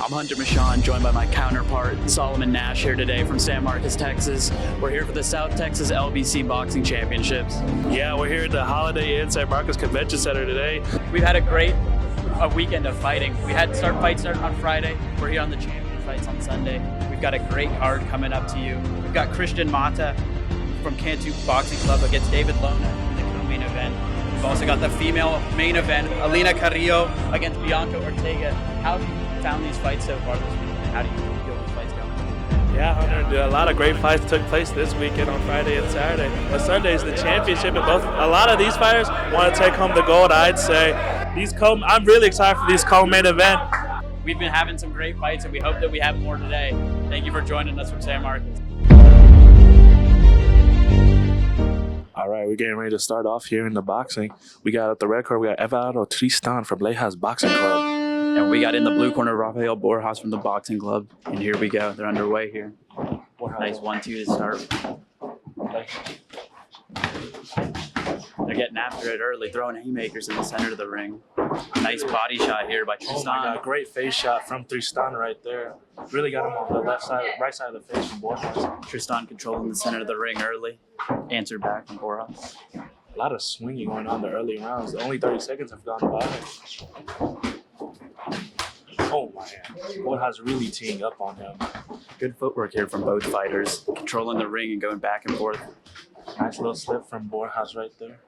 I'm Hunter Machon, joined by my counterpart, Solomon Nash, here today from San Marcos, Texas. We're here for the South Texas LBC Boxing Championships. Yeah, we're here at the Holiday Inn San Marcos Convention Center today. We've had a weekend of fighting. We had fights starting on Friday. We're here on the champion fights on Sunday. We've got a great card coming up to you. We've got Christian Mata from Cantu Boxing Club against David Lona in the co-main event. We've also got the female main event, Alina Carrillo against Bianca Ortega. How have you found these fights so far this weekend? How do you feel these fights going? Yeah, Hunter, a lot of great fights took place this weekend on Friday and Saturday. But Sunday is the championship, and a lot of these fighters want to take home the gold, I'd say. I'm really excited for these co-main event. We've been having some great fights, and we hope that we have more today. Thank you for joining us from San Marcos. All right, we're getting ready to start off here in the boxing. We got at the red corner, we got Everardo Tristan from Lejas Boxing Club. And we got in the blue corner, Rafael Borjas from the Boxing Club. And here we go. They're underway here. Nice 1-2 to start. They're getting after it early, throwing haymakers in the center of the ring. Nice body shot here by Tristan. Oh my God, great face shot from Tristan right there. Really got him on the right side of the face from Borjas. Tristan controlling the center of the ring early. Answered back from Borjas. A lot of swinging going on in the early rounds. Only 30 seconds have gone by. Oh my God, Borjas really teeing up on him. Good footwork here from both fighters. Controlling the ring and going back and forth. Nice little slip from Borjas right there.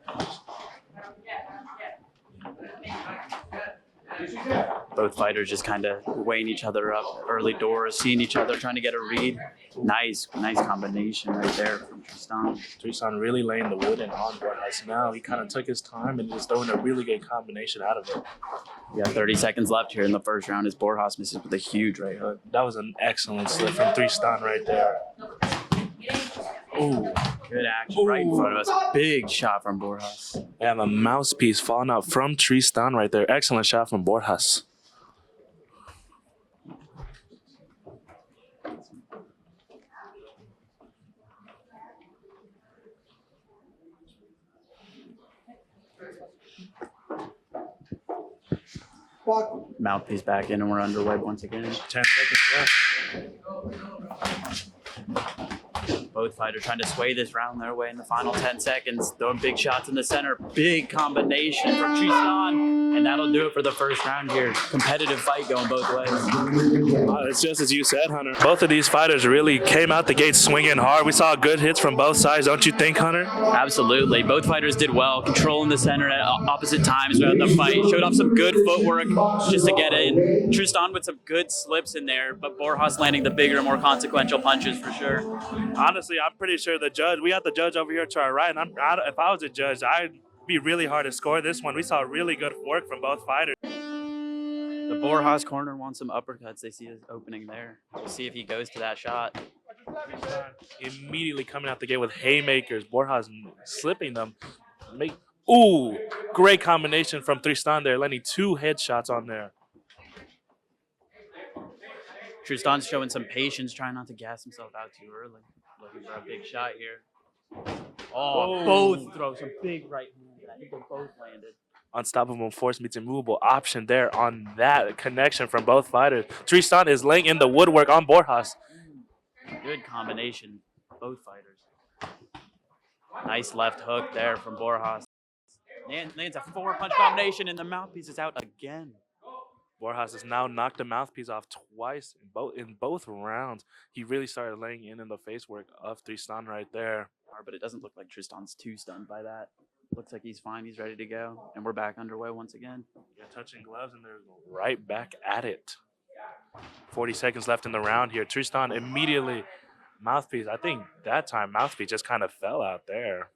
Both fighters just kind of weighing each other up. Early doors, seeing each other, trying to get a read. Nice combination right there from Tristan. Tristan really laying the wood in on Borjas now. He kind of took his time and is throwing a really good combination out of it. We have 30 seconds left here in the first round as Borjas misses with a huge right hook. That was an excellent slip from Tristan right there. Ooh. Good action right in front of us. Big shot from Borjas. And a mouthpiece falling out from Tristan right there. Excellent shot from Borjas. Mouthpiece back in and we're underway once again. 10 seconds left. Both fighters trying to sway this round their way in the final 10 seconds. Throwing big shots in the center. Big combination from Tristan. And that'll do it for the first round here. Competitive fight going both ways. It's just as you said, Hunter. Both of these fighters really came out the gate swinging hard. We saw good hits from both sides, don't you think, Hunter? Absolutely. Both fighters did well, controlling the center at opposite times throughout the fight. Showed off some good footwork just to get in. Tristan with some good slips in there, but Borjas landing the bigger, more consequential punches for sure. Honestly, I'm pretty sure we got the judge over here to our right, and if I was a judge, I'd be really hard to score this one. We saw really good work from both fighters. The Borjas corner wants some uppercuts. They see his opening there. We'll see if he goes to that shot. Immediately coming out the gate with haymakers. Borjas slipping them. Ooh, great combination from Tristan there, landing 2 headshots on there. Tristan's showing some patience, trying not to gas himself out too early. Looking for a big shot here. Oh, both throw some big right hands. I think they both landed. Unstoppable force meets immovable option there on that connection from both fighters. Tristan is laying in the woodwork on Borjas. Good combination, both fighters. Nice left hook there from Borjas. Lands a 4-punch combination and the mouthpiece is out again. Borjas has now knocked the mouthpiece off twice in both rounds. He really started laying in the face work of Tristan right there. But it doesn't look like Tristan's too stunned by that. Looks like he's fine. He's ready to go. And we're back underway once again. Yeah, touching gloves and they're right back at it. 40 seconds left in the round here. Tristan immediately mouthpiece. I think that time mouthpiece just kind of fell out there.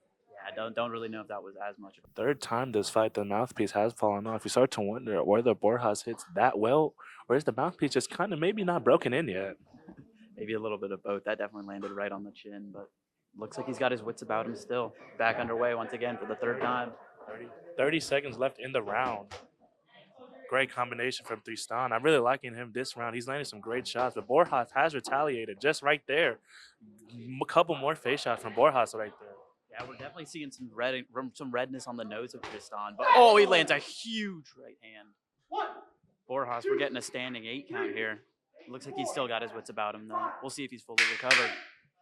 Yeah, don't really know if that was as much. Third time this fight, the mouthpiece has fallen off. You start to wonder whether Borjas hits that well, or is the mouthpiece just kind of maybe not broken in yet? Maybe a little bit of both. That definitely landed right on the chin, but looks like he's got his wits about him still. Back underway once again for the third time. 30 seconds left in the round. Great combination from Tristan. I'm really liking him this round. He's landing some great shots, but Borjas has retaliated just right there. A couple more face shots from Borjas right there. Yeah, we're definitely seeing some redness on the nose of Tristan. But oh, he lands a huge right hand. Borjas, we're getting a standing 8 count here. Looks like he's still got his wits about him, though. We'll see if he's fully recovered.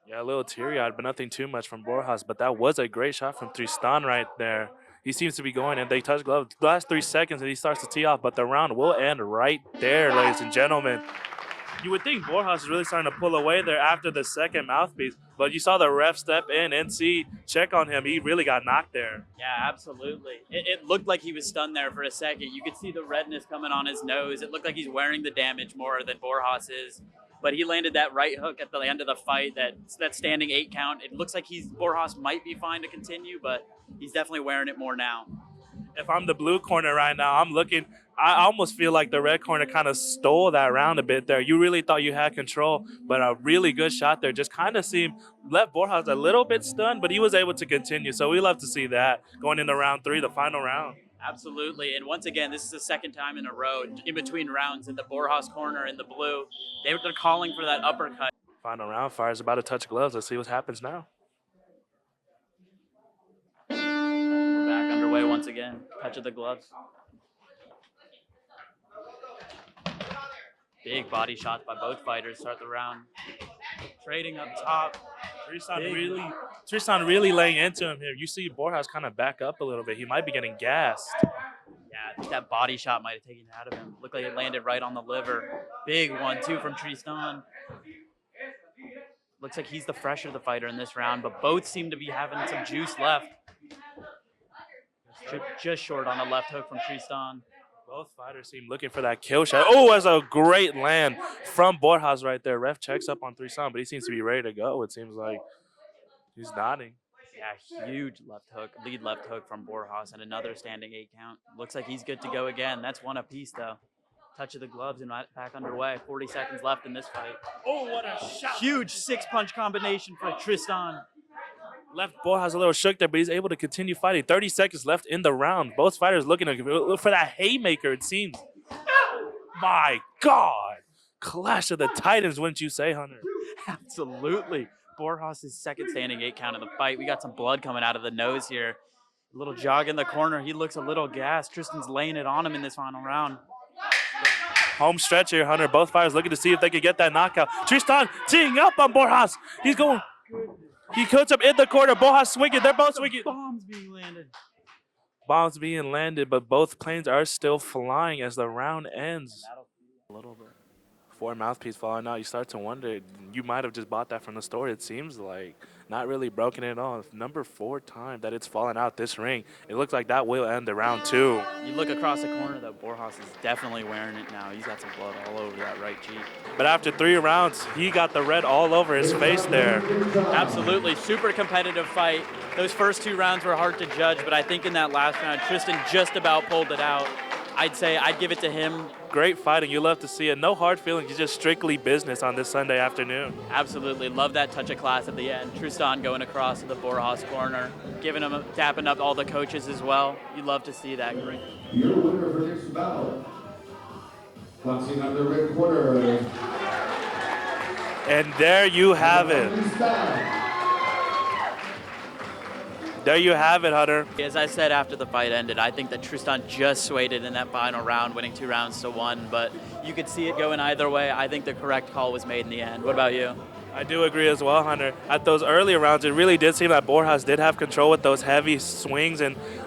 Yeah, a little teary-eyed, but nothing too much from Borjas. But that was a great shot from Tristan right there. He seems to be going, and they touch gloves. The last 3 seconds, and he starts to tee off. But the round will end right there, ladies and gentlemen. You would think Borjas is really starting to pull away there after the second mouthpiece, but you saw the ref step in and check on him. He really got knocked there. Yeah, absolutely. It looked like he was stunned there for a second. You could see the redness coming on his nose. It looked like he's wearing the damage more than Borjas is. But he landed that right hook at the end of the fight, that standing 8 count. It looks like Borjas might be fine to continue, but he's definitely wearing it more now. If I'm the blue corner right now, I'm looking. I almost feel like the red corner kind of stole that round a bit there. You really thought you had control, but a really good shot there just kind of left Borjas a little bit stunned, but he was able to continue. So we love to see that going into round 3, the final round. Absolutely. And once again, this is the second time in a row in between rounds in the Borjas corner in the blue. They're calling for that uppercut. Final round, fire's about to touch gloves. Let's see what happens now. We're back underway once again. Touch of the gloves. Big body shots by both fighters start the round. Trading up top. Tristan really laying into him here. You see Borjas kind of back up a little bit. He might be getting gassed. Yeah, I think that body shot might have taken it out of him. Looked like it landed right on the liver. Big 1-2 from Tristan. Looks like he's the fresher the fighter in this round, but both seem to be having some juice left. Just short on the left hook from Tristan. Both fighters seem looking for that kill shot. Oh, that's a great land from Borjas right there. Ref checks up on Tristan, but he seems to be ready to go. It seems like he's nodding. Yeah, huge lead left hook from Borjas, and another standing 8 count. Looks like he's good to go again. That's one apiece, though. Touch of the gloves and back underway. 40 seconds left in this fight. Oh, what a shot. Huge 6-punch combination for Tristan. Left Borjas a little shook there, but he's able to continue fighting. 30 seconds left in the round. Both fighters looking for that haymaker, it seems. My God. Clash of the Titans, wouldn't you say, Hunter? Absolutely. Borjas' second standing 8 count in the fight. We got some blood coming out of the nose here. A little jog in the corner. He looks a little gassed. Tristan's laying it on him in this final round. Home stretch here, Hunter. Both fighters looking to see if they could get that knockout. Tristan teeing up on Borjas. He's going. He cuts up in the corner. Borjas swinging. They're both swinging. Bombs being landed. Bombs being landed, but both planes are still flying as the round ends. A little bit. 4 mouthpiece falling out. You start to wonder. You might have just bought that from the store. It seems like not really broken at all. Number 4 time that it's fallen out this ring. It looks like that will end the round 2. You look across the corner, though, Borjas is definitely wearing it now. He's got some blood all over that right cheek. But after 3 rounds, he got the red all over his face there. Absolutely. Super competitive fight. Those first 2 rounds were hard to judge, but I think in that last round, Tristan just about pulled it out. I'd give it to him. Great fighting. You love to see it. No hard feelings. It's just strictly business on this Sunday afternoon. Absolutely. Love that touch of class at the end. Tristan going across to the Borjas corner, tapping up all the coaches as well. You love to see that. Great. Your winner for this battle, boxing out the red corner. And there you have it. There you have it, Hunter. As I said after the fight ended, I think that Tristan just swayed it in that final round, winning 2 rounds to 1. But you could see it going either way. I think the correct call was made in the end. What about you? I do agree as well, Hunter. At those earlier rounds, it really did seem that Borjas did have control with those heavy swings,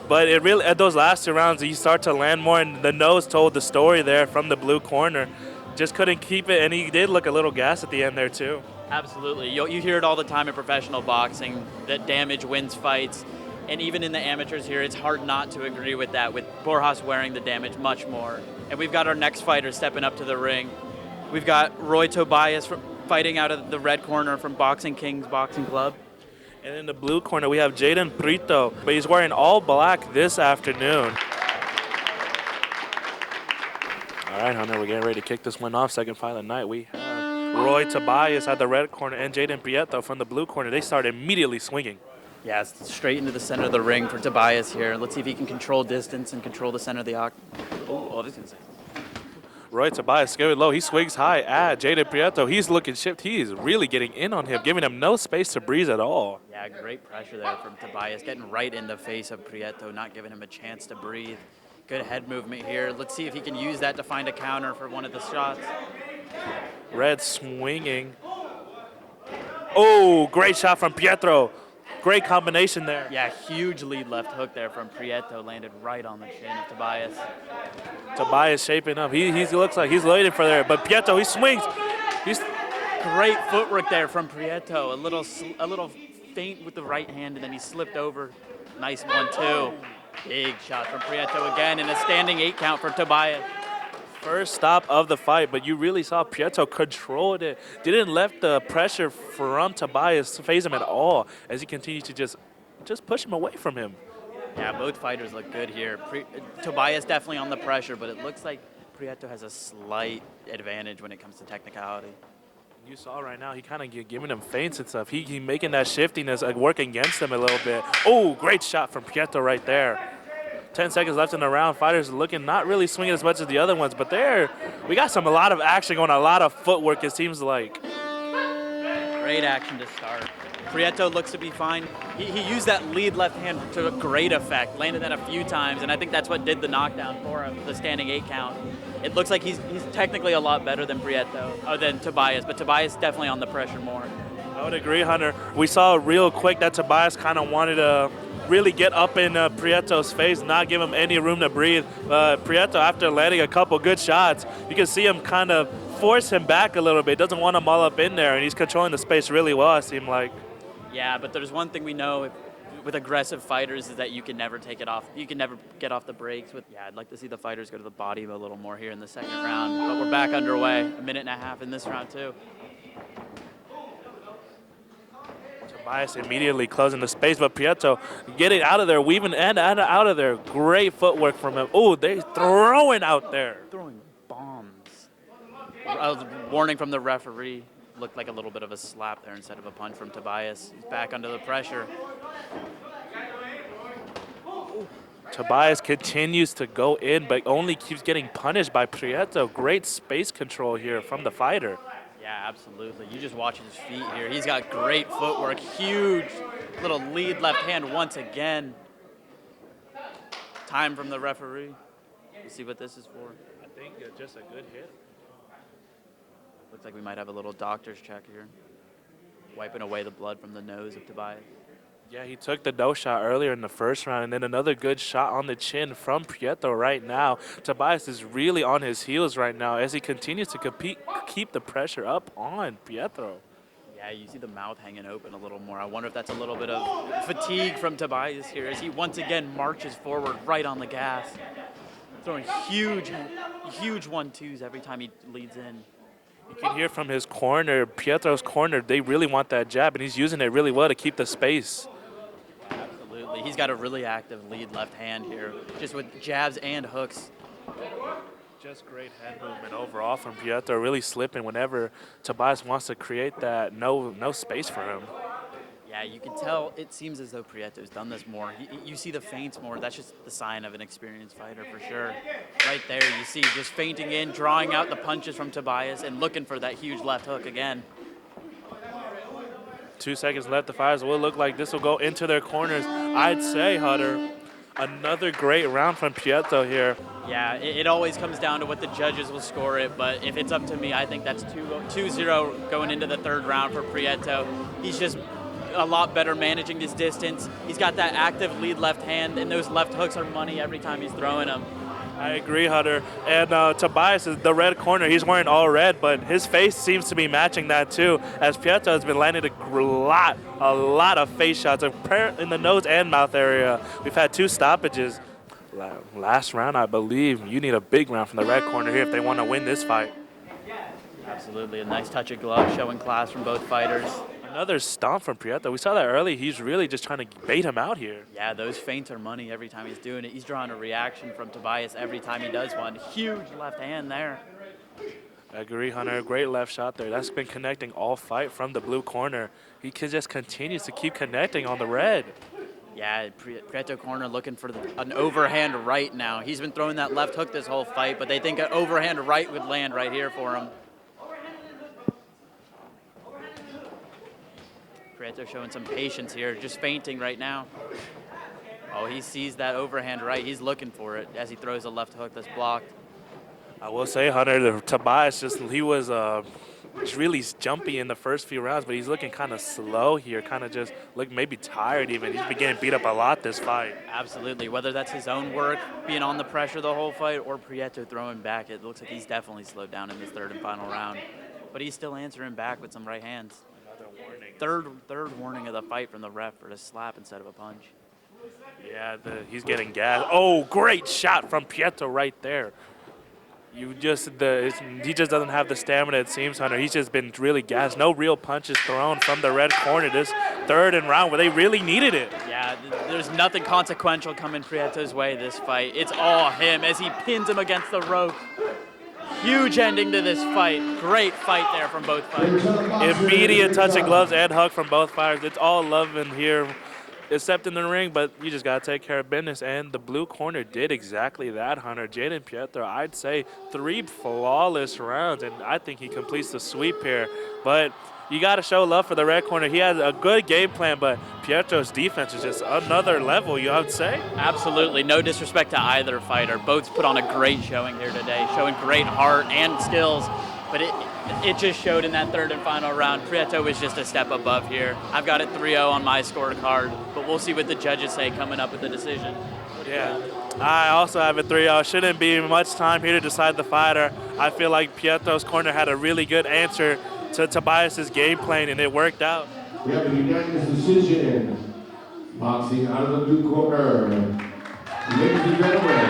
but it really at those last 2 rounds, you start to land more, and the nose told the story there from the blue corner. Just couldn't keep it, and he did look a little gassed at the end there too. Absolutely. You hear it all the time in professional boxing, that damage wins fights. And even in the amateurs here, it's hard not to agree with that, with Borjas wearing the damage much more. And we've got our next fighter stepping up to the ring. We've got Roy Tobias fighting out of the red corner from Boxing Kings Boxing Club. And in the blue corner, we have Jaden Prito, but he's wearing all black this afternoon. All right, Hunter, we're getting ready to kick this one off. Second fight of the night. We have Roy Tobias at the red corner and Jaden Prieto from the blue corner. They start immediately swinging. Yeah, straight into the center of the ring for Tobias here. Let's see if he can control distance and control the center of the octagon. Oh, I was going to say. Roy Tobias scared low. He swings high at Jaden Prieto. He's looking shift. He is really getting in on him, giving him no space to breathe at all. Yeah, great pressure there from Tobias, getting right in the face of Prieto, not giving him a chance to breathe. Good head movement here. Let's see if he can use that to find a counter for one of the shots. Red swinging. Oh, great shot from Pietro. Great combination there. Yeah, huge lead left hook there from Prieto, landed right on the chin of Tobias. Tobias shaping up. He looks like he's waiting for there, but Pietro, he swings. He's Great footwork there from Prieto. A little feint with the right hand, and then he slipped over. Nice 1-2. Big shot from Prieto again, and a standing 8 count for Tobias. first stop of the fight, but you really saw Prieto controlled it. Didn't let the pressure from Tobias phase him at all as he continued to just push him away from him. Yeah, both fighters look good here. Tobias definitely on the pressure, but it looks like Prieto has a slight advantage when it comes to technicality. You saw right now, he kind of giving him feints and stuff. He making that shiftiness work against him a little bit. Oh, great shot from Prieto right there. 10 seconds left in the round. Fighters looking not really swinging as much as the other ones, but we got a lot of action going, a lot of footwork, it seems like. Great action to start. Prieto looks to be fine. He used that lead left hand to a great effect, landed that a few times, and I think that's what did the knockdown for him, the standing 8 count. It looks like he's technically a lot better than than Tobias, but Tobias definitely on the pressure more. I would agree, Hunter. We saw real quick that Tobias kind of wanted to really get up in Prieto's face, not give him any room to breathe. Prieto, after landing a couple good shots, you can see him kind of force him back a little bit. Doesn't want him all up in there, and he's controlling the space really well, it seemed like. Yeah, but there's one thing we know with aggressive fighters is that you can never take it off. You can never get off the brakes. I'd like to see the fighters go to the body a little more here in the second round. But we're back underway. A minute and a half in this round too. Tobias immediately closing the space, but Prieto getting out of there, weaving and out of there. Great footwork from him. Oh, they're throwing out there. Throwing bombs. Warning from the referee. Looked like a little bit of a slap there instead of a punch from Tobias. He's back under the pressure. Tobias continues to go in, but only keeps getting punished by Prieto. Great space control here from the fighter. Yeah, absolutely. You just watch his feet here. He's got great footwork. Huge little lead left hand once again. Time from the referee. We'll see what this is for. I think just a good hit. Looks like we might have a little doctor's check here. Wiping away the blood from the nose of Tobias. Yeah, he took the nose shot earlier in the first round, and then another good shot on the chin from Prieto right now. Tobias is really on his heels right now as he continues to keep the pressure up on Prieto. Yeah, you see the mouth hanging open a little more. I wonder if that's a little bit of fatigue from Tobias here as he once again marches forward right on the gas. Throwing huge 1-2s every time he leads in. You can hear from his corner, Pietro's corner, they really want that jab, and he's using it really well to keep the space. Absolutely. He's got a really active lead left hand here, just with jabs and hooks. Just great head movement overall from Pietro, really slipping whenever Tobias wants to create that no space for him. Yeah, you can tell it seems as though Prieto's done this more. You see the feints more. That's just the sign of an experienced fighter for sure. Right there, you see just feinting in, drawing out the punches from Tobias, and looking for that huge left hook again. 2 seconds left. The fighters will look like this will go into their corners. I'd say, Hunter, another great round from Pietro here. Yeah, it always comes down to what the judges will score it, but if it's up to me, I think that's 2-0 going into the third round for Prieto. He's just a lot better managing his distance. He's got that active lead left hand, and those left hooks are money every time he's throwing them. I agree, Hunter. And Tobias is the red corner. He's wearing all red, but his face seems to be matching that too, as Pietro has been landing a lot of face shots in the nose and mouth area. We've had 2 stoppages. Last round, I believe. You need a big round from the red corner here if they want to win this fight. Absolutely. A nice touch of glove showing class from both fighters. Another stomp from Prieto. We saw that early. He's really just trying to bait him out here. Yeah, those feints are money every time he's doing it. He's drawing a reaction from Tobias every time he does one. Huge left hand there. I agree, Hunter. Great left shot there. That's been connecting all fight from the blue corner. He just continues to keep connecting on the red. Yeah, Prieto corner looking for an overhand right now. He's been throwing that left hook this whole fight, but they think an overhand right would land right here for him. Prieto showing some patience here, just feinting right now. Oh, he sees that overhand right. He's looking for it as he throws a left hook that's blocked. I will say, Hunter, Tobias he was really jumpy in the first few rounds, but he's looking kind of slow here, kind of just maybe tired even. He's been getting beat up a lot this fight. Absolutely. Whether that's his own work, being on the pressure the whole fight, or Prieto throwing back, it looks like he's definitely slowed down in this third and final round. But he's still answering back with some right hands. Another warning. Third warning of the fight from the ref for a slap instead of a punch. Yeah, he's getting gassed. Oh, great shot from Prieto right there. He just doesn't have the stamina, it seems, Hunter. He's just been really gassed. No real punches thrown from the red corner this third and round where they really needed it. Yeah, there's nothing consequential coming Prieto's way this fight. It's all him as he pins him against the rope. Huge ending to this fight. Great fight there from both fighters. Immediate touch of gloves and hug from both fighters. It's all love in here, except in the ring, but you just got to take care of business. And the blue corner did exactly that, Hunter. Jaden Prieto, I'd say 3 flawless rounds, and I think he completes the sweep here. But you got to show love for the red corner. He has a good game plan, but Pieto's defense is just another level, you would say? Absolutely. No disrespect to either fighter. Both put on a great showing here today, showing great heart and skills. But it just showed in that third and final round. Prieto was just a step above here. I've got it 3-0 on my scorecard, but we'll see what the judges say coming up with the decision. Yeah, I also have it 3-0. Shouldn't be much time here to decide the fighter. I feel like Pieto's corner had a really good answer to Tobias's game plan, and it worked out. We have a unanimous decision. Boxing out of the blue corner. Ladies and gentlemen,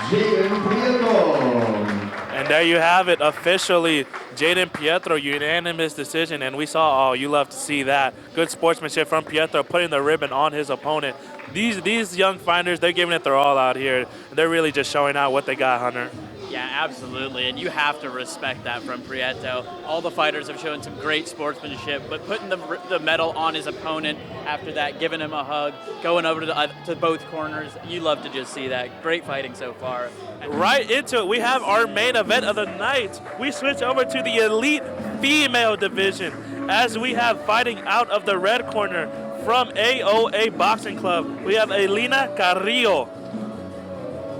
Jaden Prieto. And there you have it, officially, Jaden Prieto, unanimous decision. And we saw, you love to see that. Good sportsmanship from Prieto, putting the ribbon on his opponent. These young fighters, they're giving it their all out here. They're really just showing out what they got, Hunter. Yeah, absolutely, and you have to respect that from Prieto. All the fighters have shown some great sportsmanship, but putting the medal on his opponent after that, giving him a hug, going over to both corners, you love to just see that. Great fighting so far. Right into it, we have our main event of the night. We switch over to the elite female division as we have fighting out of the red corner from AOA Boxing Club. We have Elena Carrillo.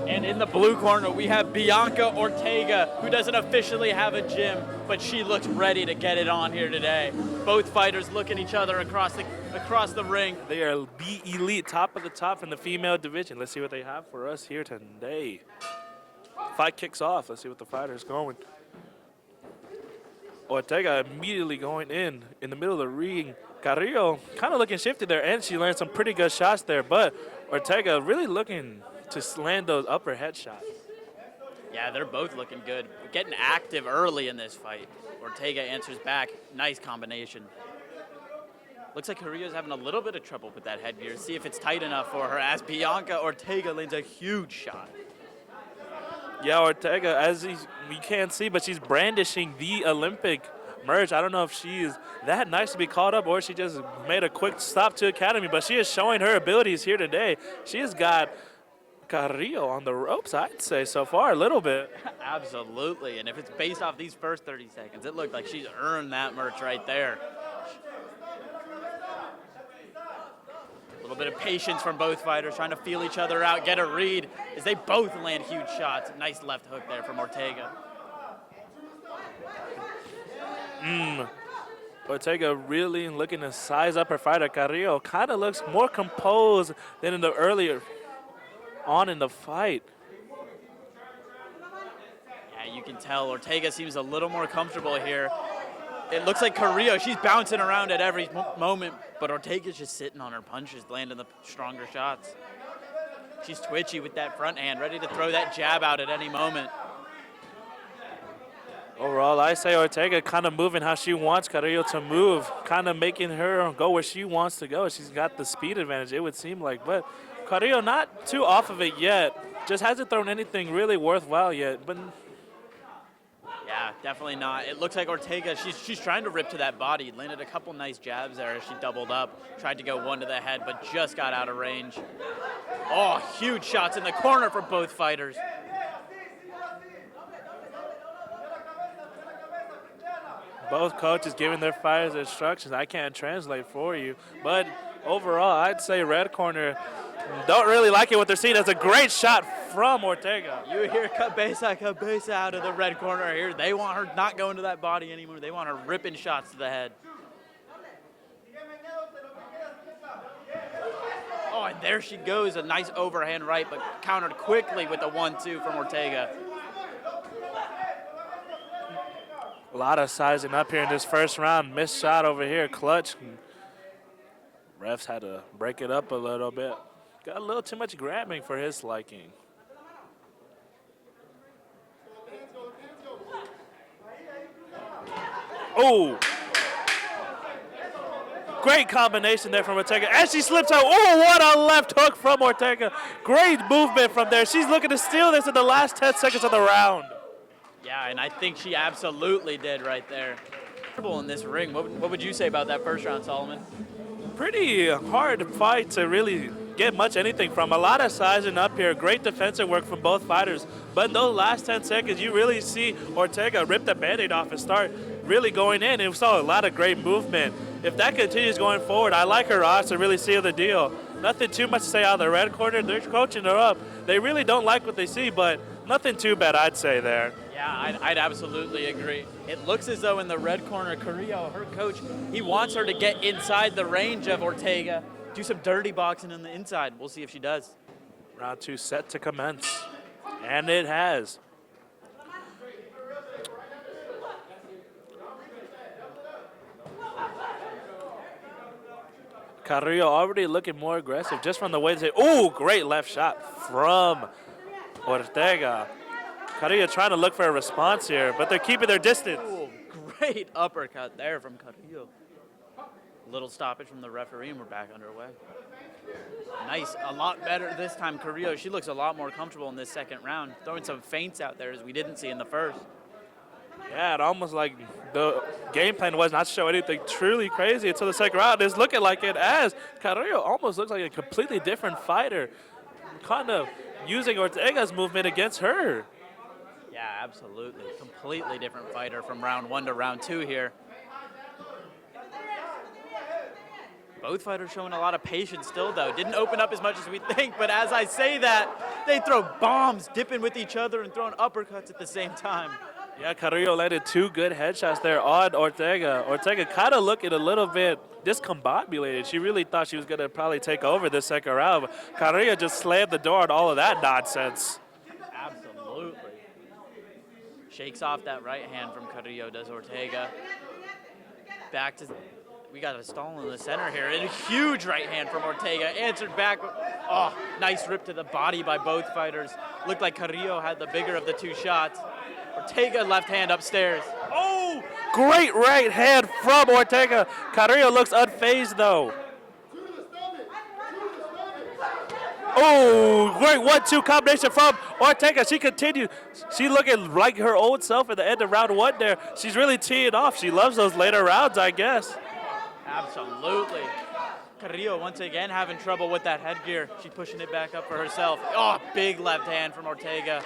And in the blue corner, we have Bianca Ortega, who doesn't officially have a gym, but she looks ready to get it on here today. Both fighters look at each other across the ring. They are the elite, top of the top in the female division. Let's see what they have for us here today. Fight kicks off. Let's see what the fighter's going. Ortega immediately going in the middle of the ring. Carrillo kind of looking shifty there, and she landed some pretty good shots there, but Ortega really looking to land those upper head shots. Yeah, they're both looking good. Getting active early in this fight. Ortega answers back. Nice combination. Looks like Carrillo's having a little bit of trouble with that headgear. See if it's tight enough for her as Bianca Ortega lands a huge shot. Yeah, Ortega, as you can't see, but she's brandishing the Olympic merch. I don't know if she is that nice to be called up or she just made a quick stop to Academy, but she is showing her abilities here today. She has got Carrillo on the ropes, I'd say, so far, a little bit. Absolutely, and if it's based off these first 30 seconds, it looked like she's earned that merch right there. A little bit of patience from both fighters, trying to feel each other out, get a read, as they both land huge shots. Nice left hook there from Ortega. Ortega really looking to size up her fighter. Carrillo kind of looks more composed than in the earlier on in the fight. Yeah, you can tell Ortega seems a little more comfortable here. It looks like Carrillo, she's bouncing around at every moment, but Ortega's just sitting on her punches, landing the stronger shots. She's twitchy with that front hand, ready to throw that jab out at any moment. Overall, I say Ortega kind of moving how she wants Carrillo to move, kind of making her go where she wants to go. She's got the speed advantage, it would seem like, but Carrillo not too off of it yet. Just hasn't thrown anything really worthwhile yet. But yeah, definitely not. It looks like Ortega, she's trying to rip to that body. Landed a couple nice jabs there as she doubled up. Tried to go one to the head, but just got out of range. Oh, huge shots in the corner for both fighters. Both coaches giving their fighters instructions. I can't translate for you. But overall, I'd say red corner don't really like it what they're seeing. That's a great shot from Ortega. You hear cabeza out of the red corner here. They want her not going to that body anymore. They want her ripping shots to the head. Oh, and there she goes. A nice overhand right, but countered quickly with the 1-2 from Ortega. A lot of sizing up here in this first round. Missed shot over here, clutch. Refs had to break it up a little bit. Got a little too much grabbing for his liking. Oh! Great combination there from Ortega. And she slips out. Oh, what a left hook from Ortega. Great movement from there. She's looking to steal this in the last 10 seconds of the round. Yeah, and I think she absolutely did right there. In this ring, what would you say about that first round, Solomon? Pretty hard fight to really get much anything from. A lot of sizing up here. Great defensive work from both fighters. But in those last 10 seconds, you really see Ortega rip the Band-Aid off and start really going in. And we saw a lot of great movement. If that continues going forward, I like her odds to really seal the deal. Nothing too much to say out of the red corner. They're coaching her up. They really don't like what they see, but nothing too bad, I'd say there. Yeah, I'd absolutely agree. It looks as though in the red corner, Carrillo, her coach, he wants her to get inside the range of Ortega, do some dirty boxing on the inside. We'll see if she does. Round 2 set to commence, and it has. Carrillo already looking more aggressive just from the way they. Oh, great left shot from Ortega. Carrillo trying to look for a response here, but they're keeping their distance. Ooh, great uppercut there from Carrillo. Little stoppage from the referee, and we're back underway. Nice, a lot better this time, Carrillo. She looks a lot more comfortable in this second round, throwing some feints out there as we didn't see in the first. Yeah, it almost like the game plan was not to show anything truly crazy until the second round. It's looking like it as Carrillo almost looks like a completely different fighter, kind of using Ortega's movement against her. Yeah, absolutely. Completely different fighter from round 1 to round 2 here. Both fighters showing a lot of patience still, though. Didn't open up as much as we think, but as I say that, they throw bombs, dipping with each other and throwing uppercuts at the same time. Yeah, Carrillo landed 2 good headshots there on Ortega. Ortega kind of looking a little bit discombobulated. She really thought she was going to probably take over this second round, but Carrillo just slammed the door on all of that nonsense. Absolutely. Shakes off that right hand from Carrillo, does Ortega. Back to, we got a stall in the center here, and a huge right hand from Ortega. Answered back, oh, nice rip to the body by both fighters. Looked like Carrillo had the bigger of the 2 shots. Ortega left hand upstairs. Oh, great right hand from Ortega. Carrillo looks unfazed though. Oh, great 1-2 combination from Ortega. She continued. She looking like her old self at the end of round 1 there. She's really teeing off. She loves those later rounds, I guess. Absolutely. Carrillo once again having trouble with that headgear. She's pushing it back up for herself. Oh, big left hand from Ortega.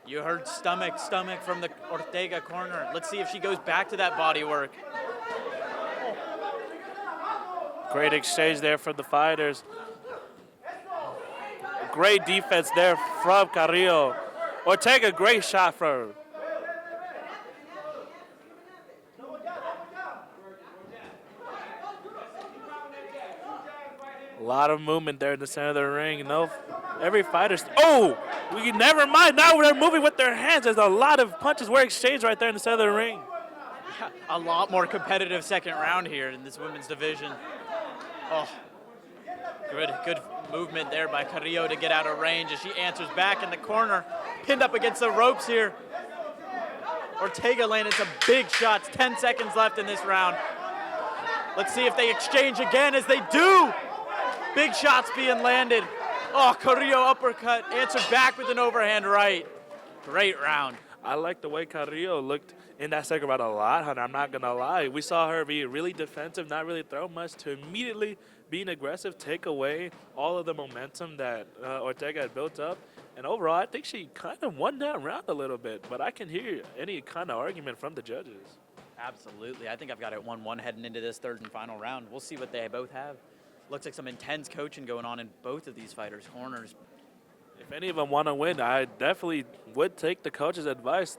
You heard stomach from the Ortega corner. Let's see if she goes back to that body work. Great exchange there from the fighters. Great defense there from Carrillo. Ortega, great shot from her. A lot of movement there in the center of the ring. No, every fighter's. Oh, we never mind. Now they're moving with their hands. There's a lot of punches were exchanged right there in the center of the ring. Yeah, a lot more competitive second round here in this women's division. Oh, good movement there by Carrillo to get out of range as she answers back in the corner, pinned up against the ropes here. Ortega landed some big shots. 10 seconds left in this round. Let's see if they exchange again, as they do. Big shots being landed. Oh, Carrillo uppercut, answered back with an overhand right. Great round. I like the way Carrillo looked in that second round a lot, Hunter. I'm not going to lie. We saw her be really defensive, not really throw much, to immediately being aggressive, take away all of the momentum that Ortega had built up. And overall, I think she kind of won that round a little bit, but I can hear any kind of argument from the judges. Absolutely. I think I've got it 1-1 heading into this third and final round. We'll see what they both have. Looks like some intense coaching going on in both of these fighters' corners. If any of them want to win, I definitely would take the coach's advice.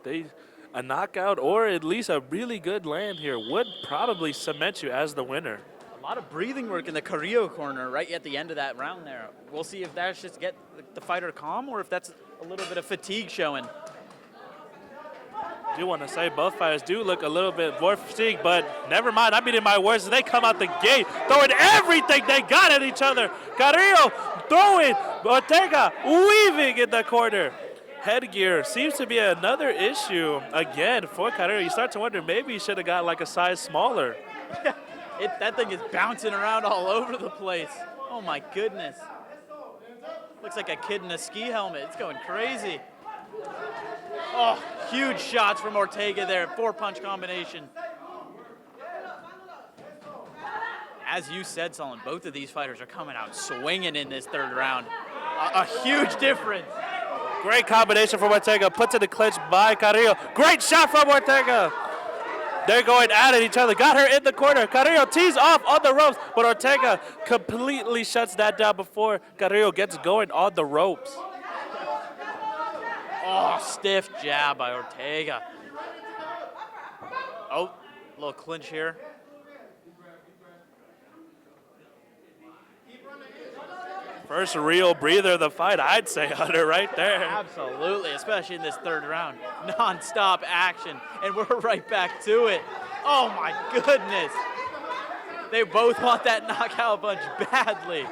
A knockout or at least a really good land here would probably cement you as the winner. A lot of breathing work in the Carrillo corner right at the end of that round there. We'll see if that's just get the fighter calm or if that's a little bit of fatigue showing. I do want to say both fighters do look a little bit more fatigued, but never mind. I'm eating my words. They come out the gate throwing everything they got at each other. Carrillo throwing, Ortega weaving in the corner. Headgear seems to be another issue again for Carrillo. You start to wonder maybe he should have got like a size smaller. That thing is bouncing around all over the place. Oh my goodness. Looks like a kid in a ski helmet. It's going crazy. Oh, huge shots from Ortega there. 4-punch combination. As you said, Solomon, both of these fighters are coming out swinging in this third round. A huge difference. Great combination from Ortega. Put to the clinch by Carrillo. Great shot from Ortega. They're going at each other. Got her in the corner. Carrillo tees off on the ropes, but Ortega completely shuts that down before Carrillo gets going on the ropes. Oh, stiff jab by Ortega. Oh, a little clinch here. First real breather of the fight, I'd say, Hunter, right there. Absolutely, especially in this third round. Non-stop action, and we're right back to it. Oh my goodness. They both want that knockout punch badly.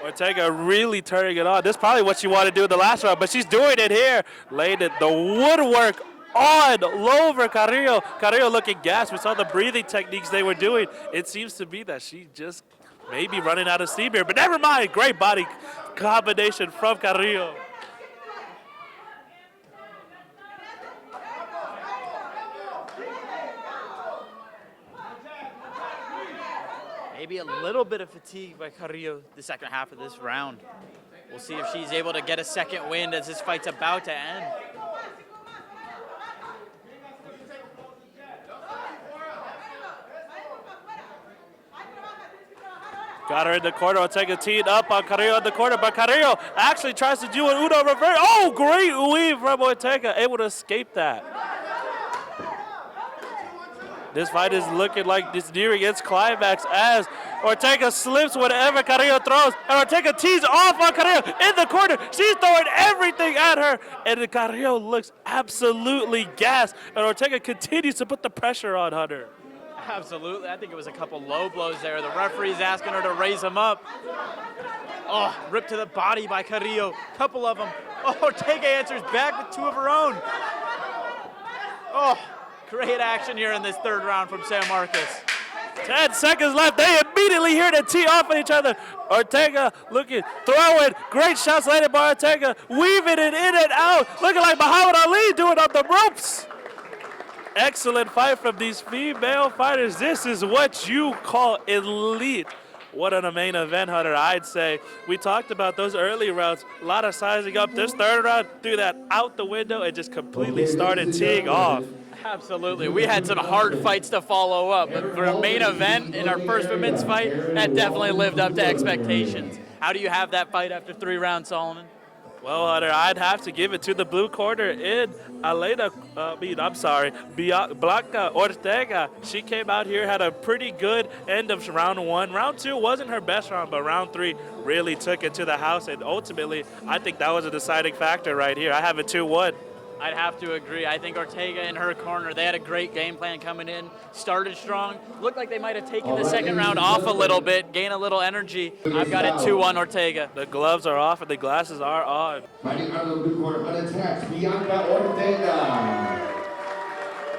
Ortega really turning it on. This is probably what she wanted to do in the last round, but she's doing it here. Laid it the woodwork on over Carrillo. Carrillo looking gassed. We saw the breathing techniques they were doing. It seems to be that she just maybe running out of steam here, but never mind. Great body combination from Carrillo. Maybe a little bit of fatigue by Carrillo the second half of this round. We'll see if she's able to get a second win as this fight's about to end. Got her in the corner. Ortega teed up on Carrillo in the corner, but Carrillo actually tries to do an Uno reverse. Oh, great weave from Ortega, able to escape that. This fight is looking like it's nearing its climax as Ortega slips whatever Carrillo throws, and Ortega tees off on Carrillo in the corner. She's throwing everything at her, and Carrillo looks absolutely gassed, and Ortega continues to put the pressure on Hunter. Absolutely. I think it was a couple low blows there. The referee's asking her to raise him up. Oh, ripped to the body by Carrillo. Couple of them. Oh, Ortega answers back with two of her own. Oh, great action here in this third round from San Marcos. 10 seconds left. They immediately here to tee off at each other. Ortega looking, throwing. Great shots landed by Ortega. Weaving it in and out. Looking like Muhammad Ali doing on the ropes. Excellent fight from these female fighters. This is what you call elite. What a main event, Hunter, I'd say. We talked about those early rounds. A lot of sizing up. This third round, threw that out the window and just completely started teeing off. Absolutely. We had some hard fights to follow up. But for a main event in our first women's fight, that definitely lived up to expectations. How do you have that fight after 3 rounds, Solomon? Well, Hunter, I'd have to give it to the blue corner in Blanca Ortega. She came out here, had a pretty good end of round 1. Round 2 wasn't her best round, but round 3 really took it to the house, and ultimately, I think that was a deciding factor right here. I have it 2-1. I'd have to agree. I think Ortega in her corner, they had a great game plan coming in, started strong. Looked like they might have taken the second round off a little bit, gain a little energy. I've got it 2-1 Ortega. The gloves are off and the glasses are on. Fighting out of the blue corner, unattached, Bianca Ortega.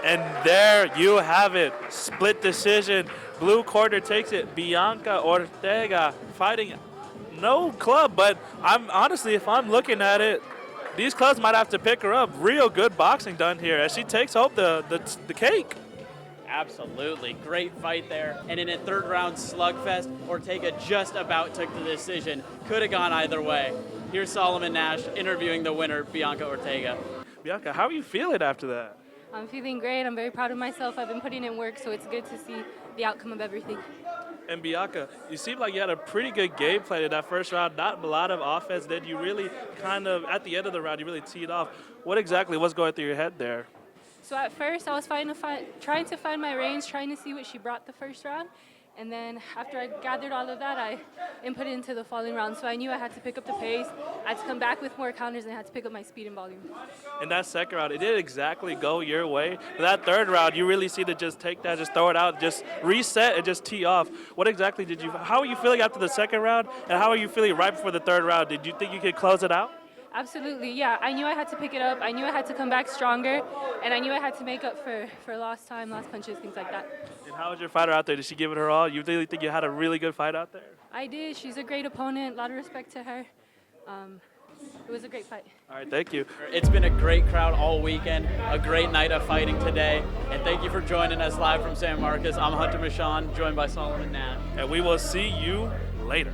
And there you have it. Split decision. Blue corner takes it. Bianca Ortega fighting no club, but I'm honestly, if I'm looking at it, these clubs might have to pick her up. Real good boxing done here as she takes home the cake. Absolutely. Great fight there. And in a third round slugfest, Ortega just about took the decision. Could have gone either way. Here's Solomon Nash interviewing the winner, Bianca Ortega. Bianca, how are you feeling after that? I'm feeling great. I'm very proud of myself. I've been putting in work, so it's good to see the outcome of everything. And Bianca, you seemed like you had a pretty good game plan in that first round. Not a lot of offense. Then you really kind of, at the end of the round, you really teed off. What exactly was going through your head there? So at first, I was trying to find my range, trying to see what she brought the first round. And then after I gathered all of that, I input it into the following round. So I knew I had to pick up the pace. I had to come back with more counters, and I had to pick up my speed and volume. In that second round, it didn't exactly go your way. But that third round, you really seemed to just take that, just throw it out, just reset and just tee off. What exactly how are you feeling after the second round, and how are you feeling right before the third round? Did you think you could close it out? Absolutely, yeah. I knew I had to pick it up. I knew I had to come back stronger, and I knew I had to make up for lost time, lost punches, things like that. And how was your fighter out there? Did she give it her all? You really think you had a really good fight out there? I did. She's a great opponent. A lot of respect to her. It was a great fight. All right, thank you. It's been a great crowd all weekend, a great night of fighting today, and thank you for joining us live from San Marcos. I'm Hunter Machon, joined by Solomon Nash. And we will see you later.